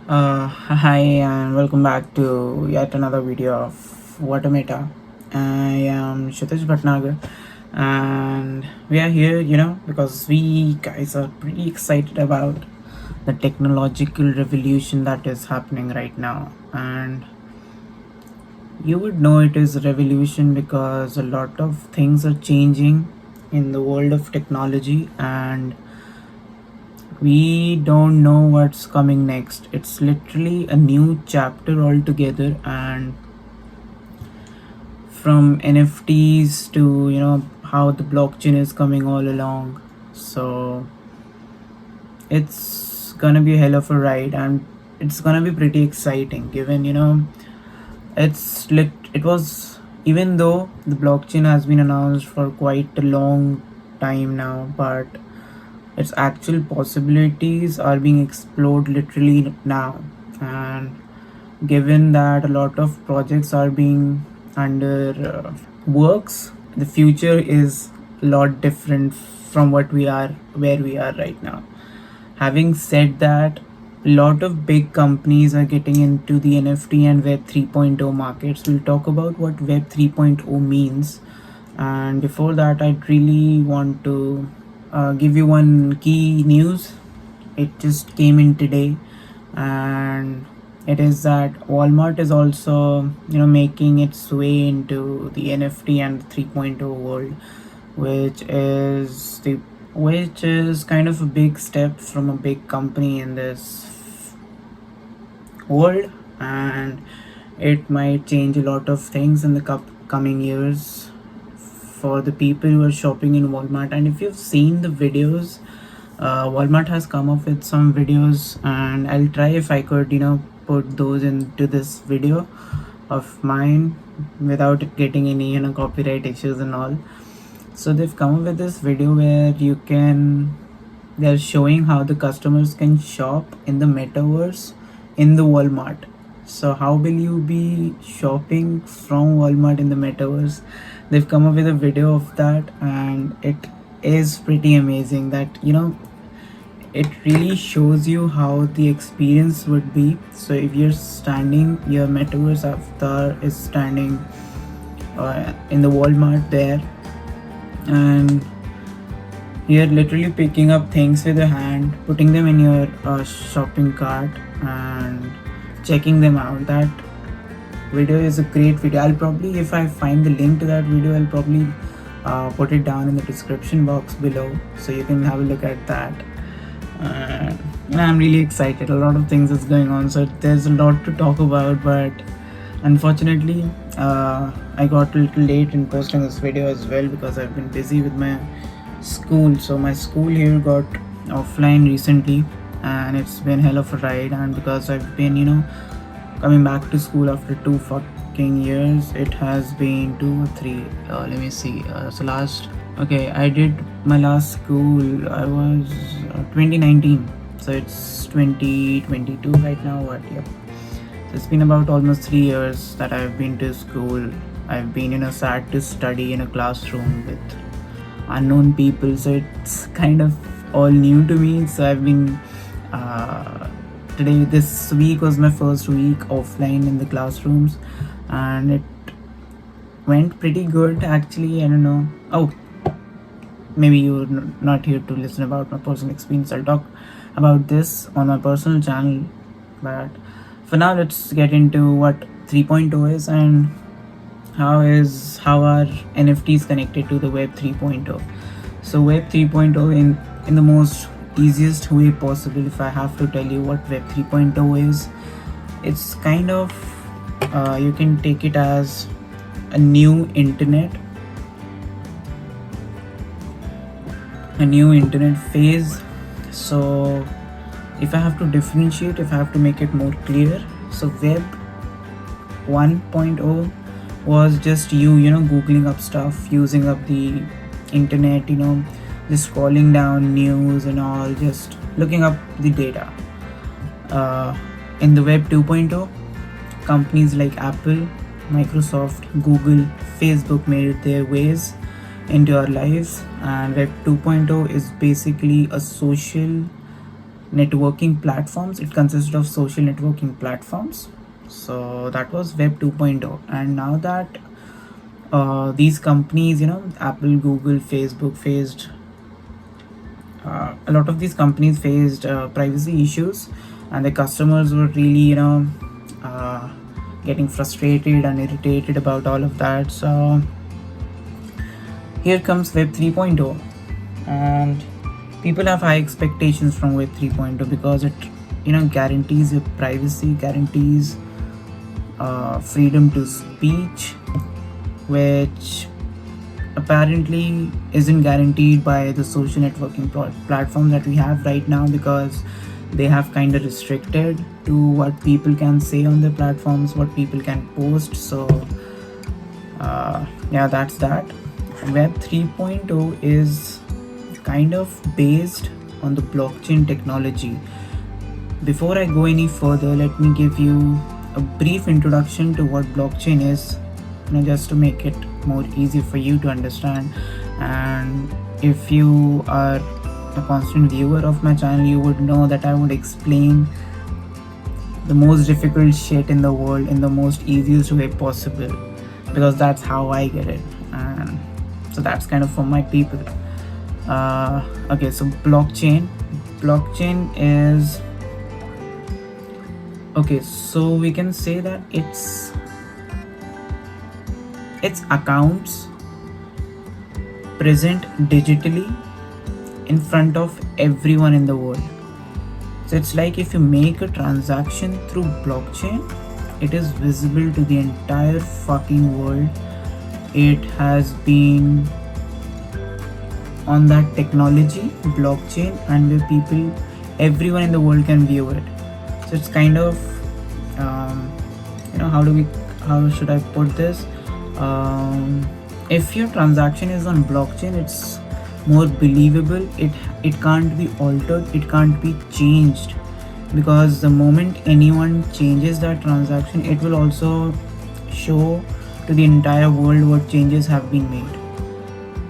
Hi and welcome back to yet another video of What a Meta. I am Shitish Bhatnagar and we are here, because we guys are pretty excited about the technological revolution that is happening right now. And you would know it is a revolution because a lot of things are changing in the world of technology and we don't know what's coming next. It's literally a new chapter altogether, and from NFTs to how the blockchain is coming all along. So it's gonna be a hell of a ride, and it's gonna be pretty exciting. Given it was, even though the blockchain has been announced for quite a long time now, but its actual possibilities are being explored literally now. And given that a lot of projects are being under works, the future is a lot different from where we are right now. Having said that, a lot of big companies are getting into the NFT and Web 3.0 markets. We'll talk about what Web 3.0 means, and before that I'd really want to give you one key news. It just came in today, and it is that Walmart is also making its way into the NFT and 3.0 world, which is kind of a big step from a big company in this world, and it might change a lot of things in the coming years for the people who are shopping in Walmart. And if you've seen the videos, Walmart has come up with some videos, and I'll try if I could put those into this video of mine without it getting any copyright issues and all. So they've come up with this video where they're showing how the customers can shop in the metaverse in the Walmart. So how will you be shopping from Walmart in the metaverse? They've come up with a video of that, and it is pretty amazing that it really shows you how the experience would be. So if your metaverse avatar is standing in the Walmart there, and you're literally picking up things with your hand, putting them in your shopping cart and checking them out. That video is a great video. I'll probably, if I find the link to that video, I'll probably put it down in the description box below, so you can have a look at that. And I'm really excited. A lot of things is going on, so there's a lot to talk about, but unfortunately I got a little late in posting this video as well because I've been busy with my school. So my school here got offline recently, and it's been hell of a ride. And because I've been coming back to school after 2 fucking years, it has been 2 or 3, let me see, I did my last school, I was 2019, so it's 2022 right now. So it's been about almost 3 years that I've been to school. I've been sat to study in a classroom with unknown people, so it's kind of all new to me. So I've been this week was my first week offline in the classrooms, and it went pretty good actually. I don't know. Oh, maybe you're not here to listen about my personal experience. I'll talk about this on my personal channel, but for now let's get into what 3.0 is and how are NFTs connected to the Web 3.0. So Web 3.0, in the most easiest way possible, if I have to tell you what Web 3.0 is, it's kind of you can take it as a new internet phase. So if I have to differentiate, if I have to make it more clear, so Web 1.0 was just you googling up stuff, using up the internet, just scrolling down news and all, just looking up the data. In the Web 2.0, companies like Apple, Microsoft, Google, Facebook made their ways into our lives, and Web 2.0 is basically a social networking platforms. It consisted of social networking platforms. So that was Web 2.0. And now that these companies, Apple, Google, Facebook faced a lot of these companies faced privacy issues, and the customers were really, uh, getting frustrated and irritated about all of that. So here comes Web 3.0, and people have high expectations from Web 3.0 because it, guarantees your privacy, guarantees freedom to speech, which apparently isn't guaranteed by the social networking platforms that we have right now, because they have kind of restricted to what people can say on their platforms, what people can post. So yeah, that's that. Web 3.0 is kind of based on the blockchain technology. Before I go any further, let me give you a brief introduction to what blockchain is, just to make it more easy for you to understand. And if you are a constant viewer of my channel, you would know that I would explain the most difficult shit in the world in the most easiest way possible, because that's how I get it. And so that's kind of for my people. Okay, so blockchain is, okay, so we can say that it's accounts present digitally in front of everyone in the world. So it's like if you make a transaction through blockchain, it is visible to the entire fucking world. It has been on that technology, blockchain, and where everyone in the world can view it. So it's kind of, how should I put this? If your transaction is on blockchain, it's more believable. It can't be altered, it can't be changed, because the moment anyone changes that transaction, it will also show to the entire world what changes have been made.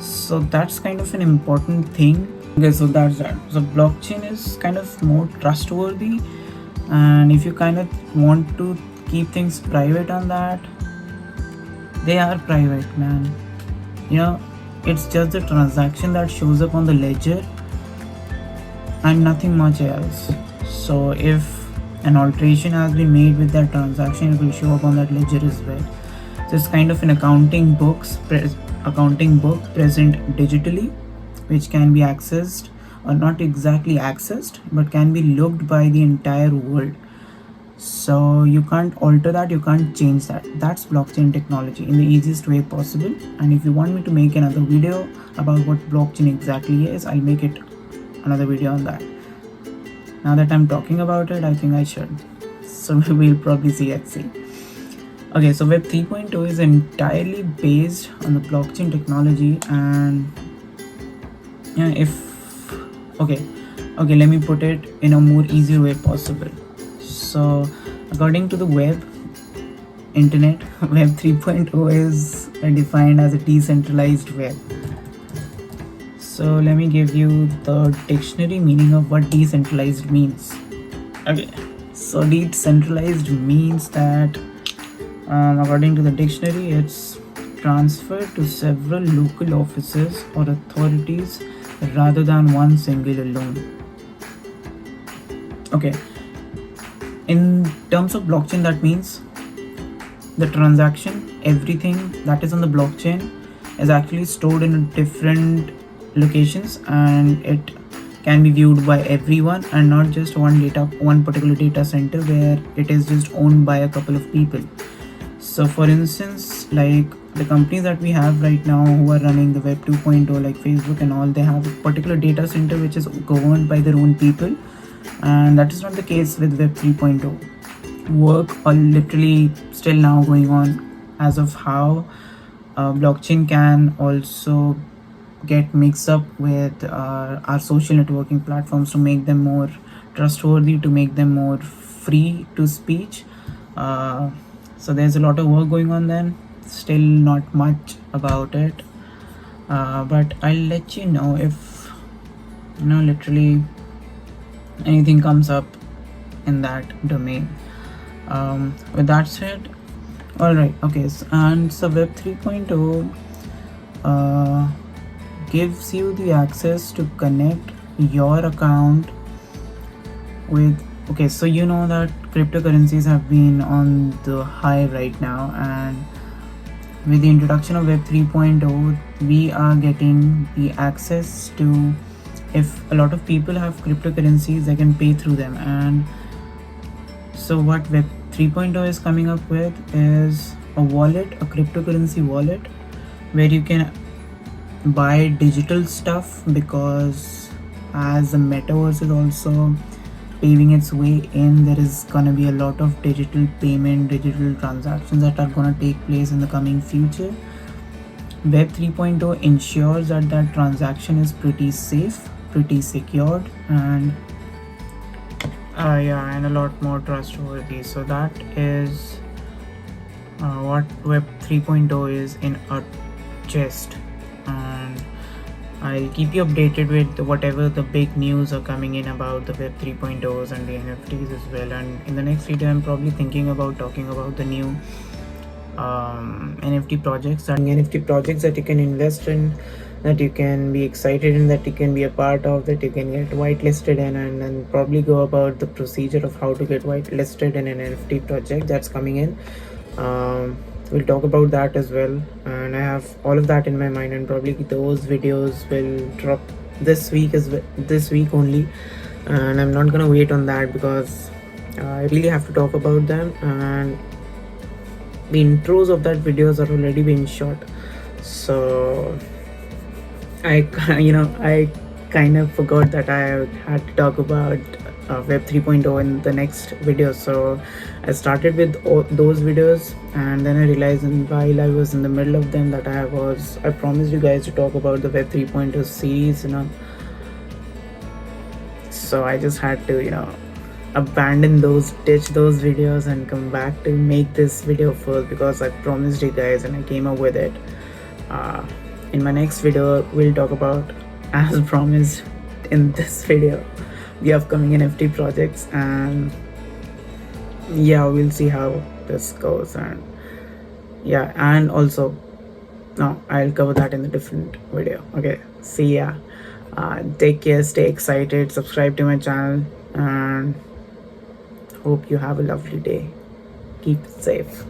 So that's kind of an important thing. Okay, so that's that. So blockchain is kind of more trustworthy, and if you kind of want to keep things private on that, they are private, man. It's just the transaction that shows up on the ledger and nothing much else. So if an alteration has been made with that transaction, it will show up on that ledger as well. So it's kind of an accounting book present digitally, which can be accessed, or not exactly accessed, but can be looked by the entire world. So you can't alter that, you can't change that. That's blockchain technology in the easiest way possible. And if you want me to make another video about what blockchain exactly is, I'll make it another video on that. Now that I'm talking about it, I think I should. So we'll probably see at sea. Okay, so Web 3.0 is entirely based on the blockchain technology. And okay, let me put it in a more easier way possible. So according to the internet, Web 3.0 is defined as a decentralized web. So let me give you the dictionary meaning of what decentralized means. Okay, so decentralized means that, according to the dictionary, it's transferred to several local offices or authorities rather than one single alone. Okay, in terms of blockchain, that means the transaction, everything that is on the blockchain is actually stored in different locations, and it can be viewed by everyone, and not just one particular data center where it is just owned by a couple of people. So for instance, like the companies that we have right now who are running the Web 2.0, like Facebook and all, they have a particular data center which is governed by their own people, and that is not the case with Web 3.0. Work are literally still now going on as of how blockchain can also get mixed up with our social networking platforms to make them more trustworthy, to make them more free to speech. So there's a lot of work going on then, still not much about it, but I'll let you know if literally anything comes up in that domain. With that said, all right, okay, so Web 3.0 gives you the access to connect your account with, okay, so you know that cryptocurrencies have been on the high right now, and with the introduction of Web 3.0 we are getting the access to, if a lot of people have cryptocurrencies, they can pay through them. And so what Web 3.0 is coming up with is a wallet, a cryptocurrency wallet, where you can buy digital stuff, because as the metaverse is also paving its way in, there is gonna be a lot of digital payment, digital transactions that are gonna take place in the coming future. Web 3.0 ensures that that transaction is pretty safe, pretty secured, and and a lot more trustworthy. So that is what Web 3.0 is in a gist. And I'll keep you updated with whatever the big news are coming in about the Web 3.0s and the NFTs as well. And in the next video, I'm probably thinking about talking about the new NFT projects that you can invest in, that you can be excited in, that you can be a part of, that you can get whitelisted in, and then probably go about the procedure of how to get whitelisted in an NFT project that's coming in. We'll talk about that as well, and I have all of that in my mind, and probably those videos will drop this week only, and I'm not gonna wait on that because I really have to talk about them, and the intros of that videos are already being shot. So I kind of forgot that I had to talk about Web 3.0 in the next video. So I started with those videos, and then I realized while I was in the middle of them that I promised you guys to talk about the Web 3.0 series, so I just had to abandon ditch those videos and come back to make this video first, because I promised you guys and I came up with it. In my next video we'll talk about, as promised in this video, the upcoming NFT projects, and we'll see how this goes. And also, no, I'll cover that in a different video. Okay, see ya. Take care, stay excited, subscribe to my channel, and hope you have a lovely day. Keep safe.